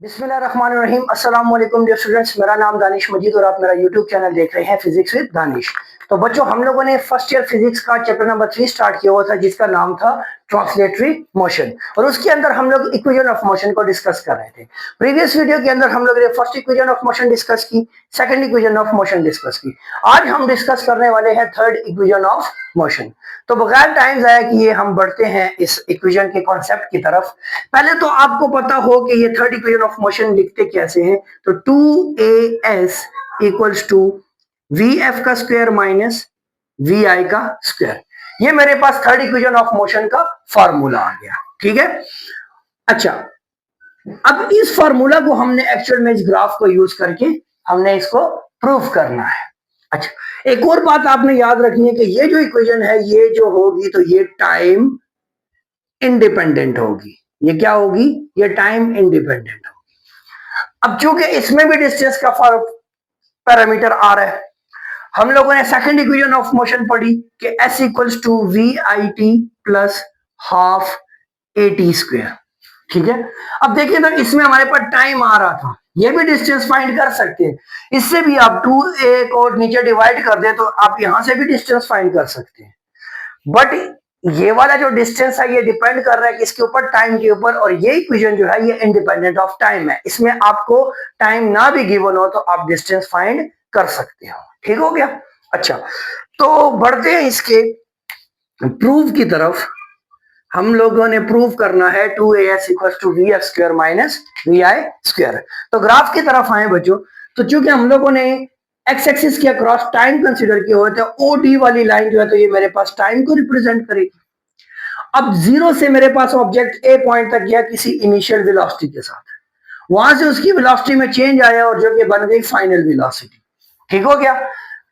बिस्मिल्लाहिर्रहमानिर्रहीम अस्सलाम वालेकुम डियर स्टूडेंट्स, मेरा नाम दानिश मजीद और आप मेरा यूट्यूब चैनल देख रहे हैं फिजिक्स विद दानिश। तो बच्चों, हम लोगों ने फर्स्ट ईयर फिजिक्स का चैप्टर नंबर 3 स्टार्ट किया हुआ था जिसका नाम था ट्रांसलेटरी मोशन, और उसके अंदर हम लोग इक्वेशन ऑफ मोशन को डिस्कस कर रहे थे। प्रीवियस वीडियो के अंदर हम लोग ने first equation of motion discuss की, second equation of motion discuss की। आज हम डिस्कस करने वाले हैं थर्ड इक्वेशन ऑफ मोशन। तो बगैर टाइम जाया किए हम बढ़ते हैं इस इक्वेशन के कॉन्सेप्ट की तरफ। पहले तो आपको पता हो कि ये थर्ड इक्वेशन ऑफ मोशन लिखते कैसे हैं। तो 2as equals to we f का स्क्वायर माइनस वी आई का स्क्वायर, ये मेरे पास थर्ड इक्वेशन ऑफ मोशन का फॉर्मूला आ गया। ठीक है। अच्छा, अब इस फॉर्मूला को हमने एक्चुअल में इस ग्राफ को यूज करके हमने इसको प्रूव करना है। अच्छा, एक और बात आपने याद रखनी है कि ये जो इक्वेशन है ये जो होगी तो ये टाइम इंडिपेंडेंट होगी। ये क्या होगी? ये टाइम इंडिपेंडेंट होगी। अब चूंकि इसमें भी डिस्टेंस का पैरामीटर आ रहा है, हम लोगों ने सेकंड इक्वेशन ऑफ मोशन पढ़ी कि s equals to v i t plus half a t square. ठीक है। अब देखिए, तो इसमें हमारे पास टाइम आ रहा था, ये भी डिस्टेंस फाइंड कर सकते हैं। इससे भी आप 2a को नीचे डिवाइड कर दें तो आप यहां से भी डिस्टेंस फाइंड कर सकते हैं। बट ये वाला जो डिस्टेंस है ये डिपेंड कर रहा है किसके ऊपर? टाइम के ऊपर। और ये इक्वेशन जो है ये इंडिपेंडेंट ऑफ टाइम है, इसमें आपको टाइम ना भी गिवन हो तो आप डिस्टेंस फाइंड कर सकते हो। ठीक हो गया। अच्छा, तो बढ़ते हैं इसके प्रूफ की तरफ। हम लोगों ने प्रूव करना है 2as equal to we f square minus we i square. तो ग्राफ की तरफ आए बच्चों। तो चूंकि हम लोगों ने एक्स एक्सिस के अक्रॉस टाइम कंसीडर किए हुए थे, ओ डी वाली लाइन जो है तो ये मेरे पास टाइम को रिप्रेजेंट करेगी। अब जीरो से मेरे पास ऑब्जेक्ट ए पॉइंट तक गया किसी इनिशियल वेलोसिटी के साथ, वहां से उसकी वेलोसिटी में चेंज आया और जो कि बन गई फाइनल वेलोसिटी। ठीक हो गया।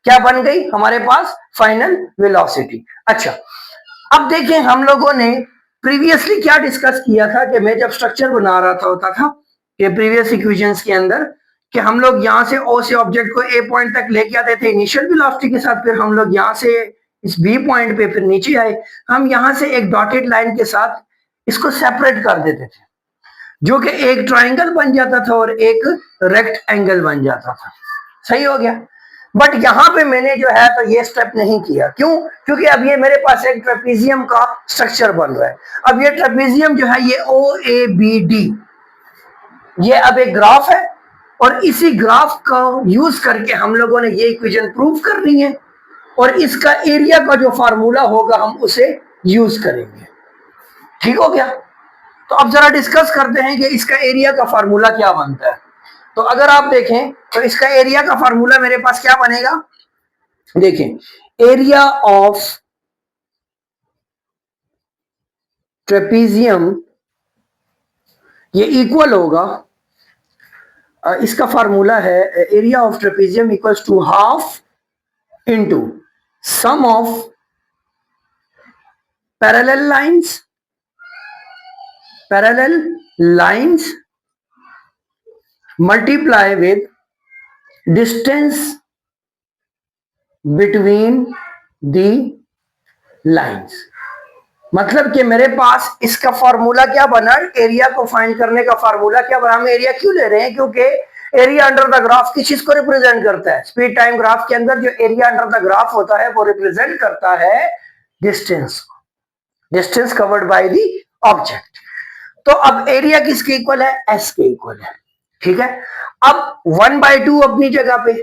क्या बन गई हमारे पास? Final velocity. अच्छा, अब देखें हम लोगों ने प्रीवियसली क्या डिस्कस किया था कि मैं जब स्ट्रक्चर बना रहा था होता था कि प्रीवियस इक्वेशंस के अंदर कि हम लोग यहां से ओ से ऑब्जेक्ट को ए पॉइंट तक लेके आते थे इनिशियल वेलोसिटी के साथ, फिर हम लोग यहां से इस बी पॉइंट पे फिर नीचे आए, हम यहां से एक डॉटेड लाइन के साथ इसको सेपरेट कर देते थे, जो कि एक ट्राइंगल बन जाता था और एक रेक्ट एंगल बन जाता था। सही हो गया। बट यहां पे मैंने जो है तो ये स्टेप नहीं किया। क्यों? क्योंकि अब ये मेरे पास एक ट्रेपीजियम का स्ट्रक्चर बन रहा है। अब ये ट्रेपीजियम जो है ये ओ ए बी डी, ये अब एक ग्राफ है और इसी ग्राफ का यूज करके हम लोगों ने ये इक्वेशन प्रूव करनी है और इसका एरिया का जो फार्मूला होगा हम उसे यूज करेंगे। ठीक हो गया। तो अब जरा डिस्कस करते हैं कि इसका एरिया का फार्मूला क्या बनता है। तो अगर आप देखें तो इसका एरिया का फार्मूला मेरे पास क्या बनेगा? देखें, एरिया ऑफ ट्रेपीजियम ये इक्वल होगा, इसका फार्मूला है area of trapezium equals to half into sum of parallel lines multiply with distance between the lines. मतलब कि मेरे पास इसका फार्मूला क्या बना? एरिया को फाइंड करने का फार्मूला क्या बना? हम एरिया क्यों ले रहे हैं? क्योंकि एरिया अंडर द ग्राफ किस चीज को रिप्रेजेंट करता है? स्पीड टाइम ग्राफ के अंदर जो एरिया अंडर द ग्राफ होता है वो रिप्रेजेंट करता है distance covered by the object. तो अब एरिया किसके इक्वल है? एस के इक्वल है। ठीक है। अब 1/2 अपनी जगह पे।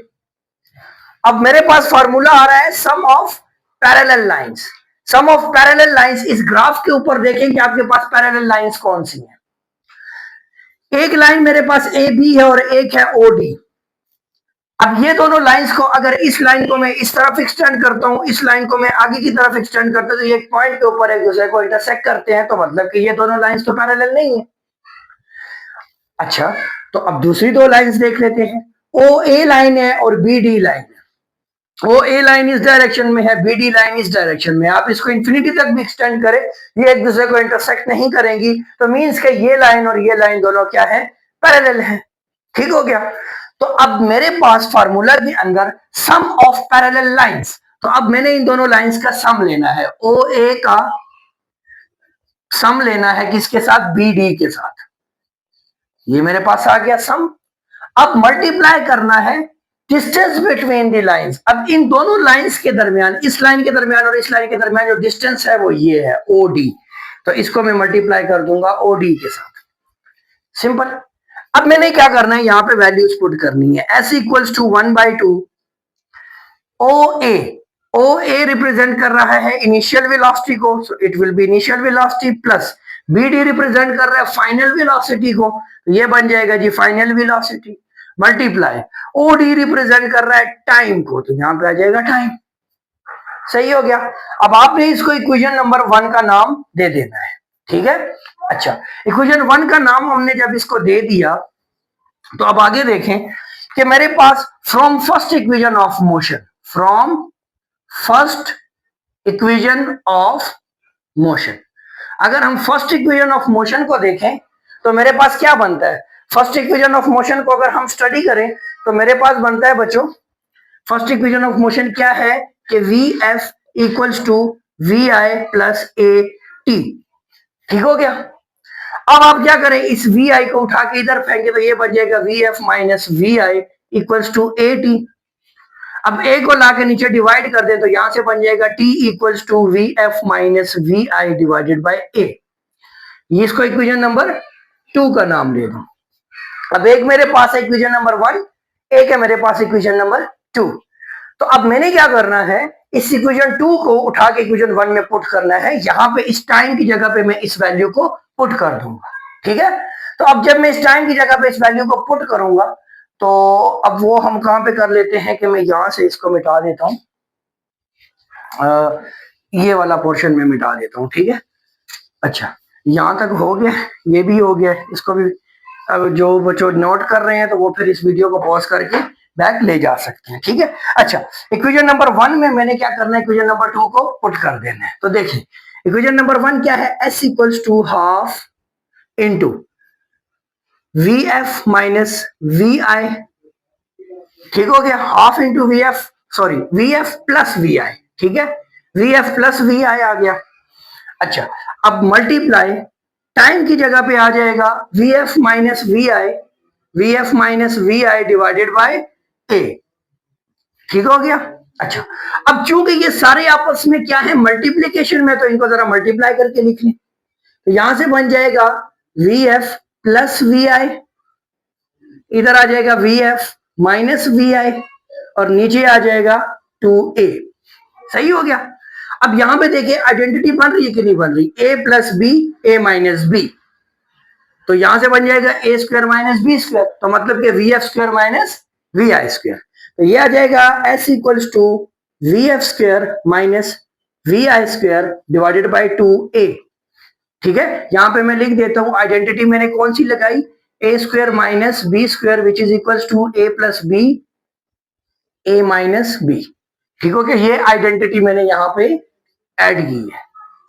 अब मेरे पास फार्मूला आ रहा है sum of parallel lines. Sum of parallel lines, इस ग्राफ के ऊपर देखें कि आपके पास पैरेलल लाइंस कौन सी है। एक लाइन मेरे पास ए बी है और एक है ओ डी। अब ये दोनों लाइंस को, अगर इस लाइन को मैं इस तरफ एक्सटेंड करता हूं, इस लाइन को मैं आगे की तरफ एक्सटेंड करता हूं, तो ये एक पॉइंट के ऊपर एक दूसरे को इंटरसेक्ट करते हैं, तो मतलब कि ये दोनों लाइंस तो पैरेलल नहीं है। अच्छा, तो अब दूसरी दो लाइंस देख लेते हैं। ओ ए लाइन है और बी डी लाइन है। वो ए लाइन इस डायरेक्शन में है, बी डी लाइन इस डायरेक्शन में। आप इसको इंफिनिटी तक भी एक्सटेंड करें, ये एक दूसरे को इंटरसेक्ट नहीं करेंगी, तो मींस कि ये लाइन और ये लाइन दोनों क्या है? पैरेलल है। ठीक हो गया। तो अब मेरे पास फार्मूला के अंदर सम ऑफ पैरेलल लाइंस, तो अब मैंने इन दोनों लाइंस का सम लेना है। ओ ए का सम लेना है किसके साथ? बी डी के साथ। ये मेरे पास आ गया सम। अब मल्टीप्लाई करना है डिस्टेंस बिटवीन द लाइंस। अब इन दोनों लाइंस के दरमियान, इस लाइन के दरमियान और इस लाइन के दरमियान जो डिस्टेंस है वो ये है ओडी। तो इसको मैं मल्टीप्लाई कर दूंगा ओडी के साथ। सिंपल। अब मैंने क्या करना है, यहां पे वैल्यूज पुट करनी है। s equals to 1/2 O A. O A represent कर रहा है इनिशियल वेलोसिटी को, so it will be initial velocity plus B D represent कर रहा है फाइनल वेलोसिटी को, तो ये बन जाएगा जी final velocity multiply O D represent कर रहा है टाइम को, तो यहां पे आ जाएगा टाइम। सही हो गया। अब आपने इसको इक्वेशन नंबर 1 का नाम दे देना है, ठीक है। अच्छा, इक्वेशन 1 का नाम हमने जब इसको दे दिया तो अब आगे देखें कि मेरे पास from first equation of motion, from first equation of motion, अगर हम फर्स्ट इक्वेशन ऑफ मोशन को देखें तो मेरे पास क्या बनता है। फर्स्ट इक्वेशन ऑफ मोशन को अगर हम स्टडी करें तो मेरे पास बनता है बच्चों, फर्स्ट इक्वेशन ऑफ मोशन क्या है कि v f equals to v i plus a t. ठीक हो गया। अब आप क्या करें, इस वी आई को उठा के इधर फेंके तो ये बन जाएगा V F minus we i equals to a t. अब ए को लाके नीचे डिवाइड कर दे तो यहां से बन जाएगा T equals to V F minus we I divided by A. इसको इक्वेशन नंबर 2 का नाम दे दो। अब एक मेरे पास है इक्वेशन नंबर 1, एक है मेरे पास इक्वेशन नंबर 2। तो अब मैंने क्या करना है, इस इक्वेशन 2 को उठा के इक्वेशन 1 में पुट करना है। यहां पे इस टाइम की जगह पे मैं इस वैल्यू को पुट कर दूंगा, ठीक है। तो अब जब मैं इस टाइम की जगह पे इस वैल्यू को पुट करूंगा तो अब वो हम कहां पे कर लेते हैं कि मैं यहां से इसको मिटा देता हूं, ये वाला पोर्शन में मिटा देता हूं, ठीक है। अच्छा, यहां तक हो गया, ये भी हो गया, इसको भी। अब जो बच्चों नोट कर रहे हैं तो वो फिर इस वीडियो को पॉज करके बैक ले जा सकते हैं, ठीक है। अच्छा, इक्वेशन नंबर 1 में मैंने क्या करना है, इक्वेशन नंबर 2 को पुट कर देना है। तो देखिए इक्वेशन नंबर 1 क्या है, s equals to half into V F minus we I. ठीक हो गया, half into V F, sorry V F plus V I, ठीक है। V F plus V I आ गया। अच्छा, अब मल्टीप्लाई टाइम की जगह पे आ जाएगा V F minus we I, V F minus we I divided by A. ठीक हो गया। अच्छा, अब चूंकि ये सारे आपस में क्या है, मल्टीप्लीकेशन में, तो इनको जरा मल्टीप्लाई करके लिख लें। तो यहां से बन जाएगा वी एफ प्लस वी आई, इधर आ जाएगा वी एफ माइनस वी आई और नीचे आ जाएगा 2a। सही हो गया। अब यहां पे देखिए आइडेंटिटी बन रही है कि नहीं बन रही, a plus B A minus b, तो यहां से बन जाएगा a square minus B square, तो मतलब कि v f square minus we i square. तो ये आ जाएगा s equals to we f square minus we i square divided by 2a। ठीक है, यहां पे मैं लिख देता हूं आइडेंटिटी मैंने कौन सी लगाई, A square minus B square which is equals to A plus B A minus B. ठीक हो गया, ये आइडेंटिटी मैंने यहां पे ऐड की है।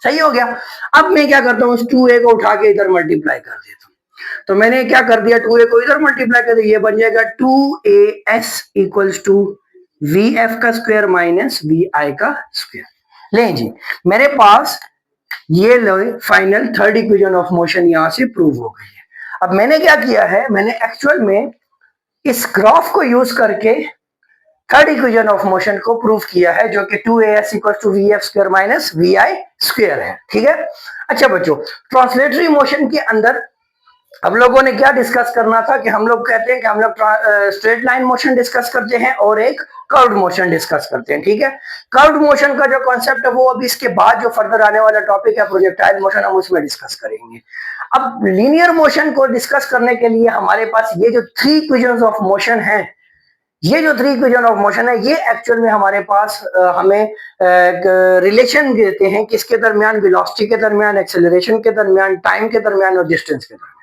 सही हो गया। अब मैं क्या करता हूं, इस 2a को उठा के इधर मल्टीप्लाई कर देता हूं। तो मैंने क्या कर दिया, 2a को इधर मल्टीप्लाई कर दिया, ये बन जाएगा 2as equals to we f का स्क्वायर माइनस वी आई का स्क्वायर। ले जी, मेरे पास ये final third equation of motion यहां से प्रूव हो गई है। अब मैंने क्या किया है, मैंने एक्चुअल में इस ग्राफ को यूज करके थर्ड इक्वेशन ऑफ मोशन को प्रूव किया है, जो कि 2as equal to we f square minus we i square है। ठीक है। अच्छा बच्चों, ट्रांसलेटरी मोशन के अंदर हम लोगों ने क्या डिस्कस करना था कि हम लोग कहते हैं कि हम लोग स्ट्रेट लाइन मोशन डिस्कस करते हैं और एक कर्व्ड मोशन डिस्कस करते हैं। ठीक है, कर्व्ड मोशन का जो कॉन्सेप्ट है वो अभी इसके बाद जो फर्दर आने वाला टॉपिक है प्रोजेक्टाइल मोशन, हम उसमें डिस्कस करेंगे। अब लीनियर मोशन को डिस्कस करने के लिए हमारे पास ये जो 3 इक्वेशंस ऑफ मोशन है, ये जो 3 इक्वेशन ऑफ मोशन है, ये एक्चुअल में हमारे पास हमें रिलेशन देते हैं किसके दरमियान, वेलोसिटी के दरमियान, एक्सेलरेशन के दरमियान, टाइम के दरमियान और डिस्टेंस के दरमियान।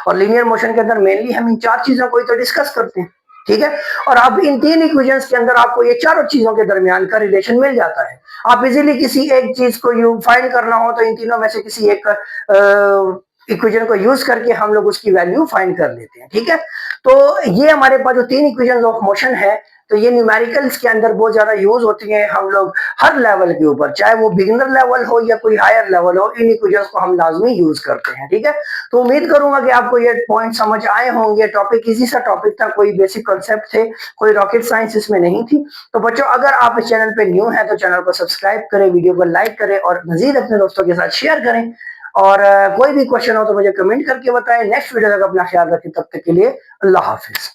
और लीनियर मोशन के अंदर मेनली हम इन 4 चीजों को ही तो डिस्कस करते हैं। ठीक है, और अब इन 3 इक्वेशंस के अंदर आपको ये चारों चीजों के दरमियान का रिलेशन मिल जाता है। आप इजीली किसी एक चीज को फाइंड करना हो तो इन तीनों में से किसी एक इक्वेशन को यूज करके हम लोग उसकी वैल्यू फाइंड कर लेते हैं। ठीक है, तो ये हमारे पास जो 3 इक्वेशंस ऑफ मोशन है, तो ये न्यूमेरिकल्स के अंदर बहुत ज्यादा यूज होती है। हम लोग हर लेवल के ऊपर, चाहे वो बिगिनर लेवल हो या कोई हायर लेवल हो, इन इक्वेशंस को हम लाजमी यूज करते हैं। ठीक है, तो उम्मीद करूंगा कि आपको ये पॉइंट समझ आए होंगे। टॉपिक इजी सा टॉपिक था, कोई बेसिक कॉन्सेप्ट थे, कोई रॉकेट साइंस इसमें नहीं थी। तो बच्चों, अगर आप इस चैनल पे न्यू हैं तो चैनल को सब्सक्राइब करें, वीडियो को लाइक करें और मजीद अपने दोस्तों के साथ शेयर करें। और कोई भी क्वेश्चन हो तो मुझे कमेंट करके बताएं। नेक्स्ट वीडियो तक अपना ख्याल रखें, तब तक के लिए अल्लाह हाफिज।